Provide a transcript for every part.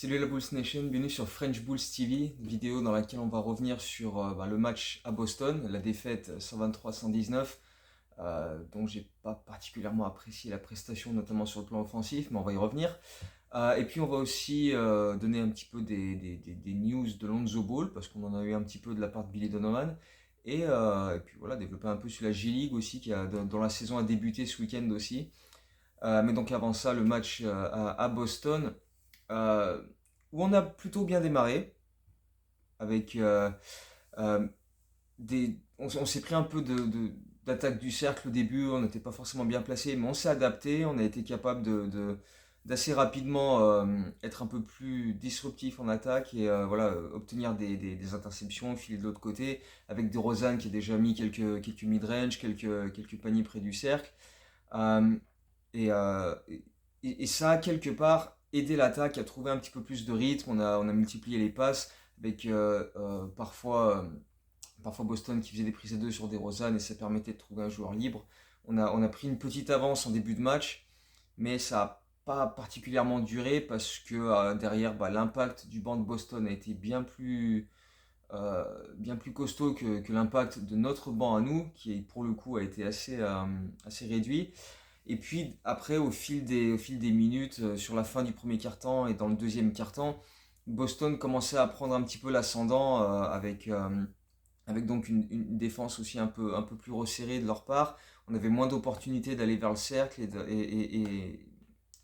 Salut la Bulls Nation, bienvenue sur French Bulls TV, vidéo dans laquelle on va revenir sur le match à Boston, la défaite 123-119, dont j'ai pas particulièrement apprécié la prestation, notamment sur le plan offensif, mais on va y revenir. Et puis on va aussi donner un petit peu des news de Lonzo Ball, parce qu'on en a eu un petit peu de la part de Billy Donovan. Et puis voilà, développer un peu sur la G-League aussi, dont la saison a débuté ce week-end aussi. Mais donc avant ça, le match à Boston, euh, où on a plutôt bien démarré, avec euh, on s'est pris un peu d'attaque du cercle au début, on n'était pas forcément bien placé, mais on s'est adapté, on a été capable d'assez rapidement être un peu plus disruptif en attaque et voilà, obtenir des interceptions, filer de l'autre côté, avec DeRozan qui a déjà mis quelques mid-range, quelques paniers près du cercle. Euh, et ça a quelque part aidé l'attaque à trouver un petit peu plus de rythme. On a multiplié les passes avec parfois Boston qui faisait des prises à deux sur des Rosanne et ça permettait de trouver un joueur libre. On a pris une petite avance en début de match, mais ça n'a pas particulièrement duré parce que derrière, l'impact du banc de Boston a été bien plus costaud que l'impact de notre banc à nous, qui pour le coup a été assez réduit. Et puis après, au fil des minutes, sur la fin du premier quart-temps et dans le deuxième quart-temps, Boston commençait à prendre un petit peu l'ascendant avec donc une défense aussi un peu plus resserrée de leur part. On avait moins d'opportunités d'aller vers le cercle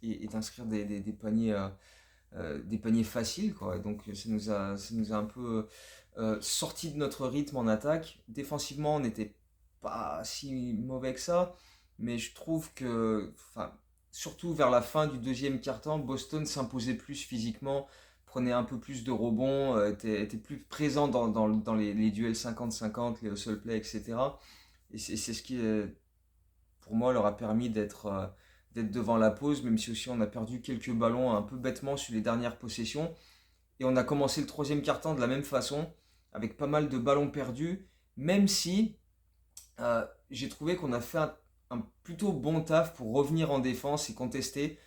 et d'inscrire des paniers faciles, quoi. Et donc ça nous a un peu sorti de notre rythme en attaque. Défensivement, on n'était pas si mauvais que ça, mais je trouve que, enfin, surtout vers la fin du deuxième quart-temps, Boston s'imposait plus physiquement, prenait un peu plus de rebonds, était plus présent dans les duels 50-50, les hustle play, etc. Et c'est ce qui, pour moi, leur a permis d'être devant la pause, même si aussi on a perdu quelques ballons un peu bêtement sur les dernières possessions. Et on a commencé le troisième quart-temps de la même façon, avec pas mal de ballons perdus, même si j'ai trouvé qu'on a fait un plutôt bon taf pour revenir en défense et contester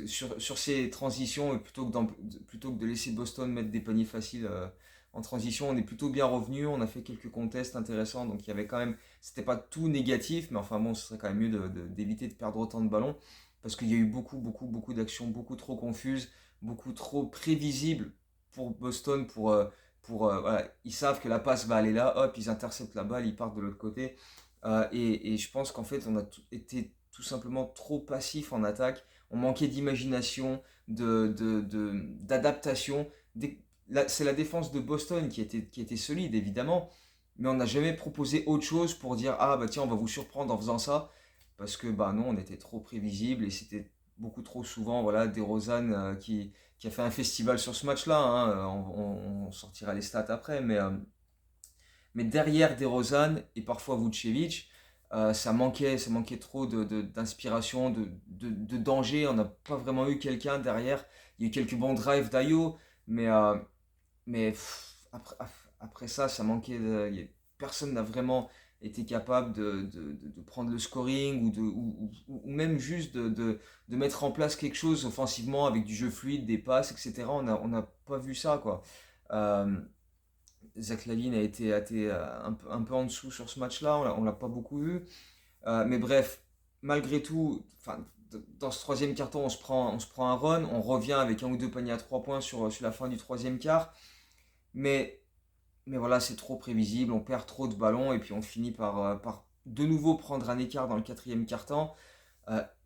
sur ces transitions, plutôt que de laisser Boston mettre des paniers faciles en transition. On est plutôt bien revenu, on a fait quelques contests intéressants, donc il y avait quand même, c'était pas tout négatif, mais enfin bon, ce serait quand même mieux d'éviter de perdre autant de ballons, parce qu'il y a eu beaucoup d'actions, beaucoup trop confuses, beaucoup trop prévisibles pour Boston, voilà, ils savent que la passe va aller là, hop, ils interceptent la balle, ils partent de l'autre côté. Et je pense qu'en fait, on a été tout simplement trop passif en attaque. On manquait d'imagination, d'adaptation. C'est la défense de Boston qui était solide, évidemment. Mais on n'a jamais proposé autre chose pour dire, ah bah tiens, on va vous surprendre en faisant ça. Parce que bah non, on était trop prévisible et c'était beaucoup trop souvent, voilà, DeRozan qui a fait un festival sur ce match-là, hein. On sortira les stats après, mais derrière DeRozan et parfois Vucevic, ça manquait trop d'inspiration, de danger. On n'a pas vraiment eu quelqu'un derrière. Il y a eu quelques bons drives d'Ayo, mais, euh, après ça, ça manquait personne n'a vraiment été capable de prendre le scoring ou même juste de mettre en place quelque chose offensivement avec du jeu fluide, des passes, etc. On n'a pas vu ça, quoi. Euh, Zach LaVine a été un peu en dessous sur ce match-là, on l'a pas beaucoup vu. Mais bref, malgré tout, enfin, dans ce troisième carton, on se prend un run, on revient avec un ou deux paniers à 3 points sur la fin du troisième quart. Mais, mais voilà, c'est trop prévisible, on perd trop de ballons et puis on finit par de nouveau prendre un écart dans le quatrième carton.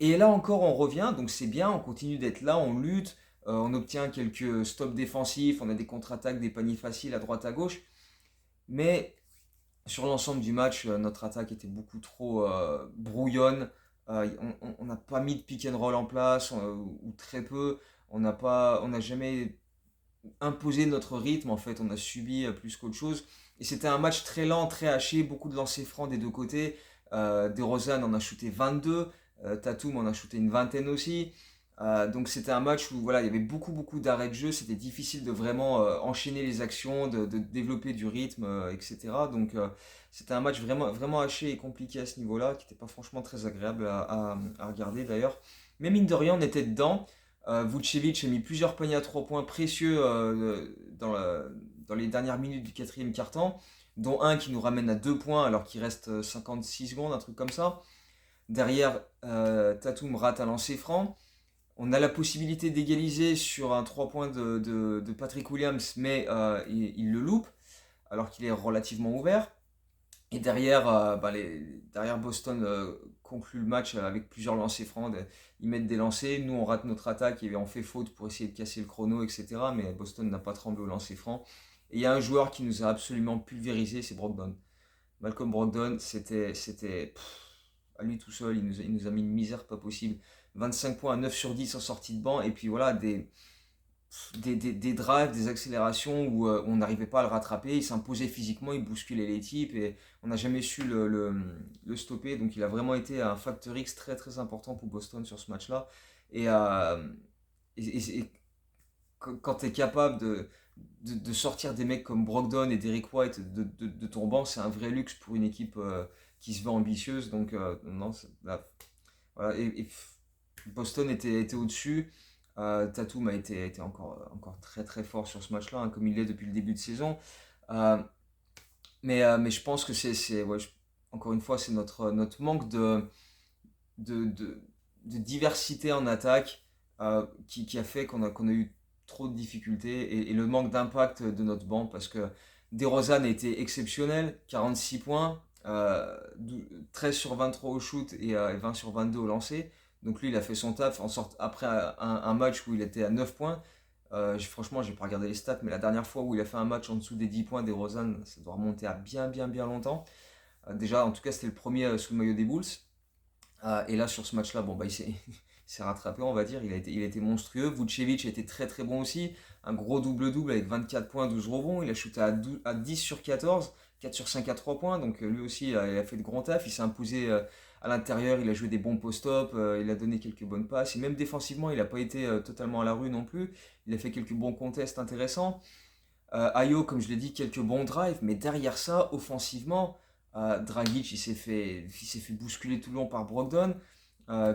Et là encore, on revient, donc c'est bien, on continue d'être là, on lutte, on obtient quelques stops défensifs, on a des contre-attaques, des paniers faciles à droite à gauche. Mais sur l'ensemble du match, notre attaque était beaucoup trop brouillonne. On n'a pas mis de pick and roll en place, ou très peu. On n'a jamais imposé notre rythme, en fait. On a subi plus qu'autre chose. Et c'était un match très lent, très haché, beaucoup de lancers francs des deux côtés. DeRozan en a shooté 22, Tatum en a shooté une vingtaine aussi. Donc c'était un match où voilà, il y avait beaucoup d'arrêts de jeu, c'était difficile de vraiment enchaîner les actions, de développer du rythme, etc. Donc c'était un match vraiment haché et compliqué à ce niveau-là, qui n'était pas franchement très agréable à regarder d'ailleurs. Mais mine de rien, on était dedans. Vucevic a mis plusieurs paniers à 3 points précieux dans les dernières minutes du quatrième quart-temps, dont un qui nous ramène à 2 points alors qu'il reste 56 secondes, un truc comme ça. Derrière, Tatum rate un lancer franc. On a la possibilité d'égaliser sur un 3 points de Patrick Williams, mais il le loupe alors qu'il est relativement ouvert. Et derrière, derrière Boston conclut le match avec plusieurs lancers francs. Ils mettent des lancers, nous on rate notre attaque et on fait faute pour essayer de casser le chrono, etc. Mais Boston n'a pas tremblé au lancer franc. Et il y a un joueur qui nous a absolument pulvérisé, c'est Brogdon. Malcolm Brogdon, à lui tout seul, il nous a mis une misère pas possible. 25 points à 9 sur 10 en sortie de banc. Et puis voilà, des drives, des accélérations où on n'arrivait pas à le rattraper. Il s'imposait physiquement, il bousculait les types et on n'a jamais su le stopper. Donc il a vraiment été un facteur X très très important pour Boston sur ce match-là. Et, euh, et quand tu es capable de sortir des mecs comme Brogdon et Derrick White de ton banc, c'est un vrai luxe pour une équipe qui se veut ambitieuse. Donc non, là, voilà. Boston était au-dessus. Tatum a été encore très très fort sur ce match-là, hein, comme il l'est depuis le début de saison. Euh, mais je pense que ouais, encore une fois, c'est notre manque de, de, de diversité en attaque qui a fait qu'on a eu trop de difficultés et le manque d'impact de notre banc parce que DeRozan a été exceptionnel, 46 points, 13 sur 23 au shoot et 20 sur 22 au lancer. Donc lui, il a fait son taf en sorte après un match où il était à 9 points. Franchement, j'ai pas regardé les stats, mais la dernière fois où il a fait un match en dessous des 10 points, DeRozan, ça doit remonter à bien bien bien longtemps. Déjà, en tout cas, c'était le premier sous le maillot des Bulls. Et là, sur ce match-là, bon, bah, il s'est rattrapé, on va dire. Il a été monstrueux. Vucevic a été très très bon aussi. Un gros double-double avec 24 points, 12 rebonds. Il a shooté à 10 sur 14, 4 sur 5 à 3 points. Donc lui aussi, il a fait de grands taf. Il s'est imposé à l'intérieur. Il a joué des bons post-up. Il a donné quelques bonnes passes. Et même défensivement, il n'a pas été totalement à la rue non plus. Il a fait quelques bons contests intéressants. Ayo, comme je l'ai dit, quelques bons drives. Mais derrière ça, offensivement, Dragic, il s'est fait bousculer tout le long par Brogdon.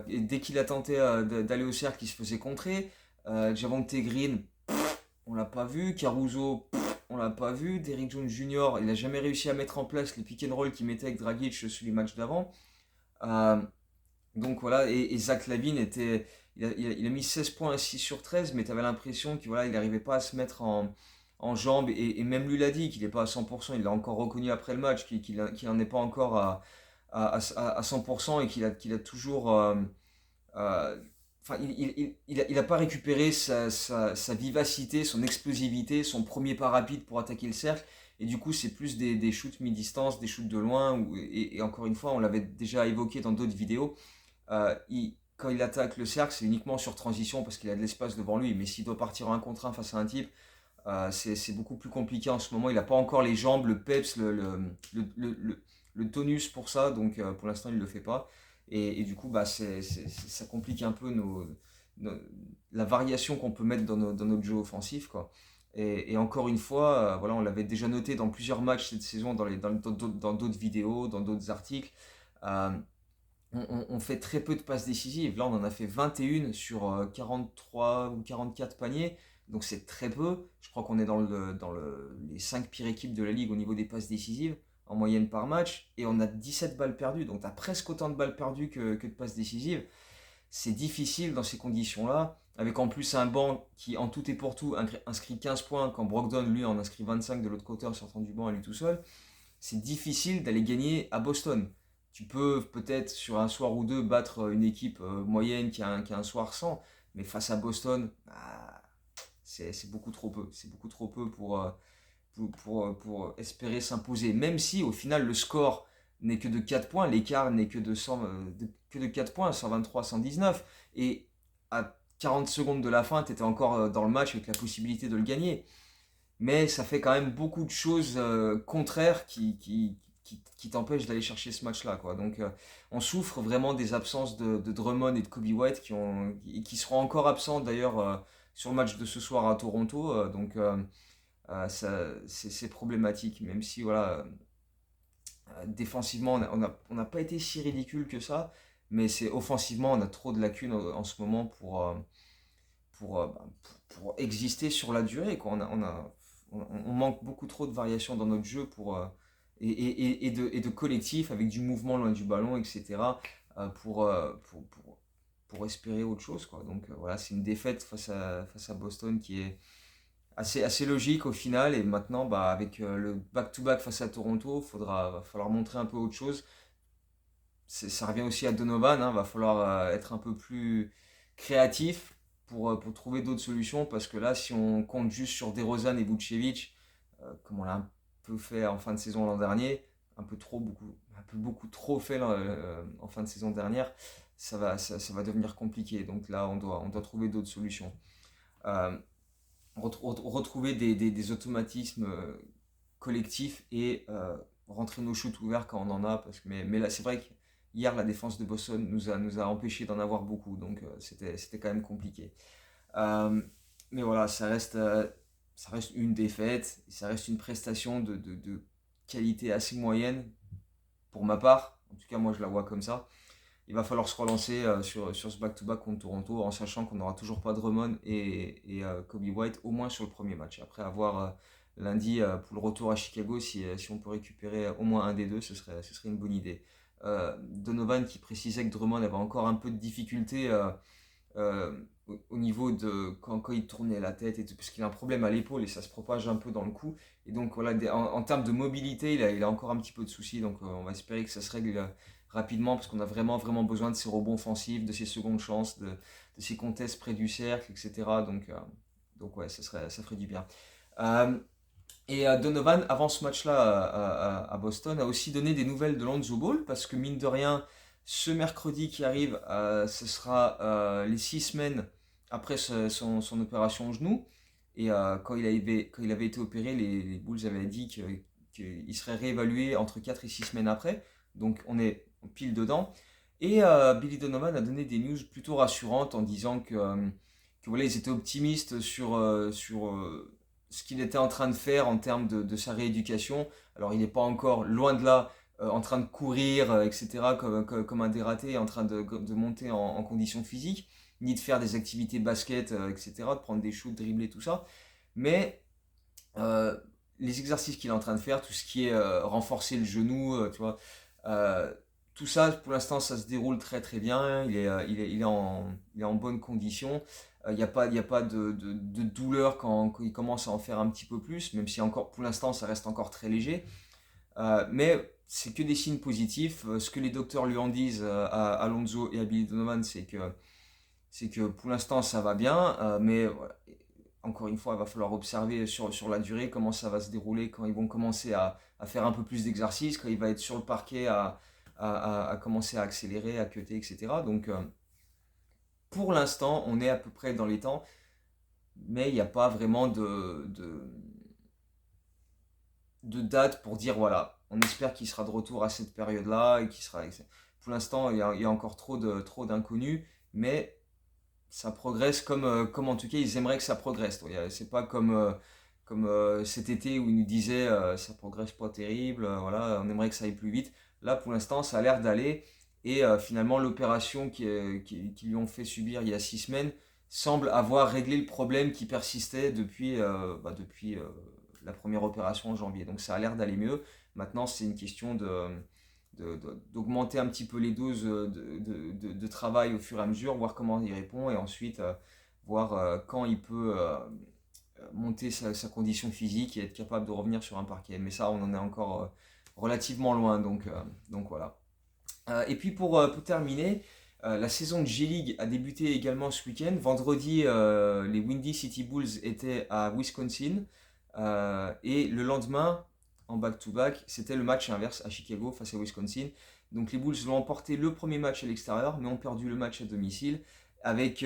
Et dès qu'il a tenté d'aller au cercle, il se faisait contrer. Javonte Green, on l'a pas vu. Caruso, on l'a pas vu. Derrick Jones Jr., il a jamais réussi à mettre en place les pick and roll qu'il mettait avec Dragic sur les matchs d'avant. Euh, donc voilà, et Zach LaVine il a mis 16 points à 6 sur 13, mais tu avais l'impression qu'il voilà, il n'arrivait pas à se mettre en jambes, et même lui l'a dit qu'il n'est pas à 100%, il l'a encore reconnu après le match, qu'il n'en est pas encore à 100% et qu'il a toujours... euh, Enfin, il a pas récupéré sa vivacité, son explosivité, son premier pas rapide pour attaquer le cercle. Et du coup, c'est plus des shoots mi-distance, des shoots de loin. Et encore une fois, on l'avait déjà évoqué dans d'autres vidéos. Quand il attaque le cercle, c'est uniquement sur transition parce qu'il a de l'espace devant lui. Mais s'il doit partir en 1 contre 1 face à un type, c'est beaucoup plus compliqué en ce moment. Il n'a pas encore les jambes, le peps, le tonus pour ça. Donc pour l'instant, il ne le fait pas. Et du coup, bah, ça complique un peu nos- la variation qu'on peut mettre dans notre jeu offensif, quoi. Et encore une fois, voilà, on l'avait déjà noté dans plusieurs matchs cette saison, dans d'autres vidéos, dans d'autres articles. Euh, on fait très peu de passes décisives. Là, on en a fait 21 sur 43 ou 44 paniers. Donc c'est très peu. Je crois qu'on est les 5 pires équipes de la ligue au niveau des passes décisives en moyenne par match. Et on a 17 balles perdues. Donc tu as presque autant de balles perdues que de passes décisives. C'est difficile dans ces conditions-là. Avec en plus un banc qui, en tout et pour tout, inscrit 15 points quand Brogdon, lui, en inscrit 25 de l'autre côté en sortant du banc à lui tout seul. C'est difficile d'aller gagner à Boston. Tu peux peut-être sur un soir ou deux battre une équipe moyenne qui a un soir sans, mais face à Boston, c'est beaucoup trop peu. C'est beaucoup trop peu pour espérer s'imposer. Même si au final le score n'est que de 4 points, l'écart n'est que de 4 points, 123-119. Et à 40 secondes de la fin, tu étais encore dans le match avec la possibilité de le gagner. Mais ça fait quand même beaucoup de choses contraires qui t'empêchent d'aller chercher ce match-là, quoi. Donc on souffre vraiment des absences de Drummond et de Kobe White qui seront encore absents d'ailleurs sur le match de ce soir à Toronto. Donc c'est problématique, même si voilà, défensivement on n'a pas été si ridicule que ça, mais c'est offensivement on a trop de lacunes en ce moment pour exister sur la durée, quoi. On manque beaucoup trop de variations dans notre jeu et de collectif avec du mouvement loin du ballon, etc. euh, pour, euh, pour, pour, pour espérer autre chose, quoi. Donc voilà, c'est une défaite face à Boston qui est assez logique au final. Et maintenant, bah, avec le back-to-back face à Toronto, va falloir montrer un peu autre chose. Ça revient aussi à Donovan, hein, va falloir être un peu plus créatif pour trouver d'autres solutions. Parce que là, si on compte juste sur DeRozan et Vucevic, comme on l'a un peu fait en fin de saison l'an dernier, un peu beaucoup trop fait en fin de saison dernière, ça va devenir compliqué. Donc là, on doit trouver d'autres solutions. Euh, Retrouver des automatismes collectifs et rentrer nos shoots ouverts quand on en a. Mais là, c'est vrai que hier, la défense de Boston nous a empêché d'en avoir beaucoup. Donc c'était quand même compliqué. Euh, mais voilà, ça reste une défaite. Ça reste une prestation de qualité assez moyenne pour ma part. En tout cas, moi, je la vois comme ça. Il va falloir se relancer sur ce back-to-back contre Toronto en sachant qu'on n'aura toujours pas Drummond et Kobe White au moins sur le premier match. Après avoir lundi pour le retour à Chicago, si on peut récupérer au moins un des deux, ce serait une bonne idée. Donovan qui précisait que Drummond avait encore un peu de difficulté au niveau de quand il tournait la tête et tout, parce qu'il a un problème à l'épaule et ça se propage un peu dans le cou. Et donc voilà, en termes de mobilité, il a encore un petit peu de soucis. Donc on va espérer que ça se règle rapidement parce qu'on a vraiment besoin de ses rebonds offensifs, de ses secondes chances, de ses contests près du cercle, etc. Donc ouais, ça ferait du bien. Euh, Donovan, avant ce match-là à Boston, a aussi donné des nouvelles de Lonzo Ball parce que mine de rien, ce mercredi qui arrive, ce sera les 6 semaines après son opération au genou. Et quand il avait été opéré, les Bulls avaient dit qu'il serait réévalué entre 4 et 6 semaines après. Donc on est pile dedans. Et Billy Donovan a donné des news plutôt rassurantes en disant que voilà, ils étaient optimistes sur ce qu'il était en train de faire en termes de sa rééducation. Alors il n'est pas encore loin de là en train de courir, etc., comme un dératé, en train de monter en condition physique, ni de faire des activités basket, etc., de prendre des shoots, dribbler, tout ça. Mais euh, les exercices qu'il est en train de faire, tout ce qui est renforcer le genou, tu vois, euh, tout ça, pour l'instant, ça se déroule très bien. Il est en bonne condition. Il y a pas de douleur quand il commence à en faire un petit peu plus, même si encore, pour l'instant, ça reste encore très léger. Mais c'est que des signes positifs. Ce que les docteurs lui en disent à Alonso et à Billy Donovan, c'est que pour l'instant, ça va bien. Mais voilà, encore une fois, il va falloir observer sur la durée comment ça va se dérouler quand ils vont commencer à faire un peu plus d'exercice, quand il va être sur le parquet à commencer à accélérer, à cutter, etc. Donc pour l'instant, on est à peu près dans les temps, mais il n'y a pas vraiment de date pour dire voilà, on espère qu'il sera de retour à cette période-là et qu'il sera. Pour l'instant, il y a encore trop d'inconnus, mais ça progresse comme en tout cas ils aimeraient que ça progresse. C'est pas comme cet été où ils nous disaient ça progresse pas terrible, voilà, on aimerait que ça aille plus vite. Là pour l'instant ça a l'air d'aller et finalement l'opération qui lui ont fait subir il y a 6 semaines semble avoir réglé le problème qui persistait depuis la première opération en janvier. Donc ça a l'air d'aller mieux. Maintenant c'est une question d'augmenter un petit peu les doses de travail au fur et à mesure, voir comment il répond et ensuite voir quand il peut monter sa condition physique et être capable de revenir sur un parquet. Mais ça, on en est encore relativement loin, donc voilà. Et puis pour terminer, la saison de G-League a débuté également ce week-end. Vendredi, les Windy City Bulls étaient à Wisconsin. Et le lendemain, en back-to-back, c'était le match inverse à Chicago face à Wisconsin. Donc les Bulls ont emporté le premier match à l'extérieur, mais ont perdu le match à domicile avec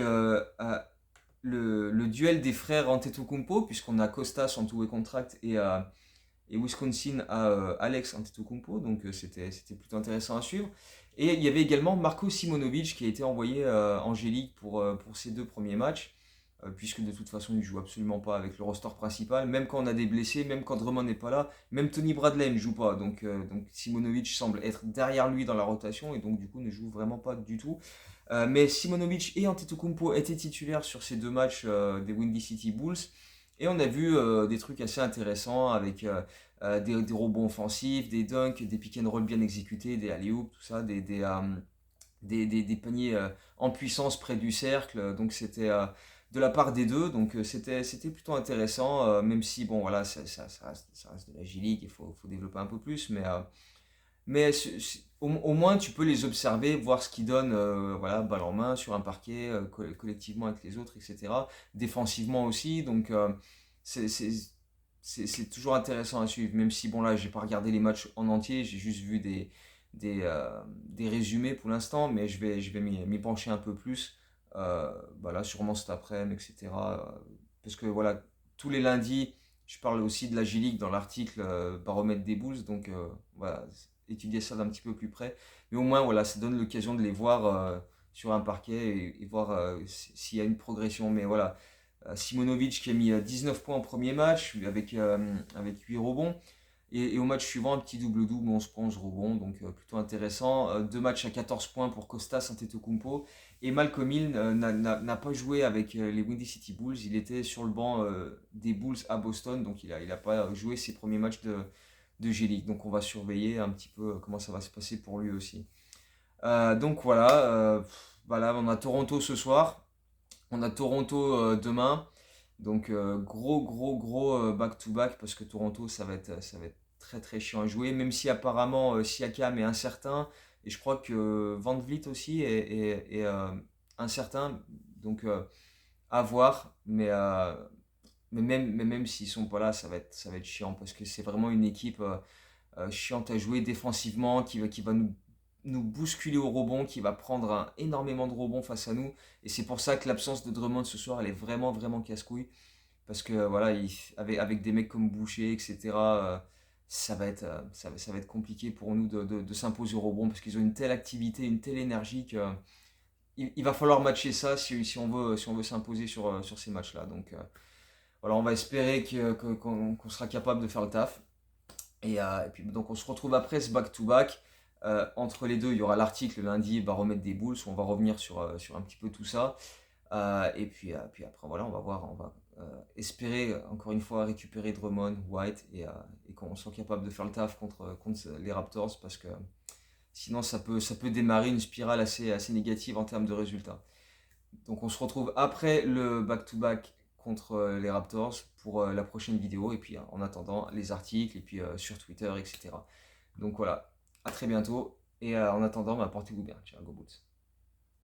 le duel des frères Antetokounmpo, puisqu'on a Costas en tout et contract et Wisconsin a Alex Antetokounmpo, donc c'était plutôt intéressant à suivre. Et il y avait également Marko Simonovic qui a été envoyé en G-League pour ces deux premiers matchs. puisque de toute façon, il ne joue absolument pas avec le roster principal, même quand on a des blessés, même quand Drummond n'est pas là, même Tony Bradley ne joue pas, donc Simonovic semble être derrière lui dans la rotation, et donc du coup ne joue vraiment pas du tout. Mais Simonovic et Antetokounmpo étaient titulaires sur ces deux matchs des Windy City Bulls. Et on a vu des trucs assez intéressants avec des rebonds offensifs, des dunks, des pick and roll bien exécutés, des alley-oops, tout ça, des paniers en puissance près du cercle. Donc c'était de la part des deux. Donc c'était plutôt intéressant, même si bon voilà, ça reste de la G-League, il faut développer un peu plus. Mais au moins, tu peux les observer, voir ce qu'ils donnent, voilà, balle en main, sur un parquet, collectivement avec les autres, etc. Défensivement aussi, donc c'est c'est- c'est toujours intéressant à suivre, même si, bon, là, j'ai pas regardé les matchs en entier, j'ai juste vu des résumés pour l'instant, mais je vais m'y pencher un peu plus, voilà, sûrement cet après-midi, etc. Parce que, voilà, tous les lundis, je parle aussi de la G-League dans l'article Baromètre des Bulls, donc voilà, étudier ça d'un petit peu plus près. Mais au moins, voilà, ça donne l'occasion de les voir sur un parquet et voir s'il y a une progression. Mais voilà, Simonovic qui a mis 19 points en premier match avec 8 rebonds. Et au match suivant, un petit double-double, 11 points, 11 rebonds, donc plutôt intéressant. Deux matchs à 14 points pour Kostas Antetokounmpo. Et Malcolm Hill n'a pas joué avec les Windy City Bulls. Il était sur le banc des Bulls à Boston, donc il a pas joué ses premiers matchs de G-League. Donc on va surveiller un petit peu comment ça va se passer pour lui aussi. Donc voilà, voilà, on a Toronto ce soir. On a Toronto demain. Donc gros back-to-back parce que Toronto ça va être très très chiant à jouer. Même si apparemment Siakam est incertain. Et je crois que Van Vliet aussi est incertain. Donc à voir. Mais même s'ils sont pas là, ça va être chiant parce que c'est vraiment une équipe chiante à jouer défensivement, qui va nous bousculer au rebond, qui va prendre énormément de rebonds face à nous. Et c'est pour ça que l'absence de Drummond ce soir, elle est vraiment, vraiment casse-couille. Parce que voilà, avec des mecs comme Boucher, etc., ça va être compliqué pour nous de s'imposer au rebond parce qu'ils ont une telle activité, une telle énergie que il va falloir matcher ça si on veut s'imposer sur ces matchs-là. Donc voilà, on va espérer qu'on sera capable de faire le taf. Et puis donc on se retrouve après ce back-to-back. Entre les deux, il y aura l'article lundi, baromètre des Bulls, où on va revenir sur un petit peu tout ça. Et puis après, voilà, on va voir, on va espérer encore une fois récupérer Drummond, White, et qu'on soit capable de faire le taf contre les Raptors, parce que sinon ça peut démarrer une spirale assez négative en termes de résultats. Donc on se retrouve après le back-to-back contre les Raptors pour la prochaine vidéo, et puis en attendant les articles, et puis sur Twitter, etc. Donc voilà, à très bientôt, et en attendant, portez-vous bien. Ciao, go Bulls.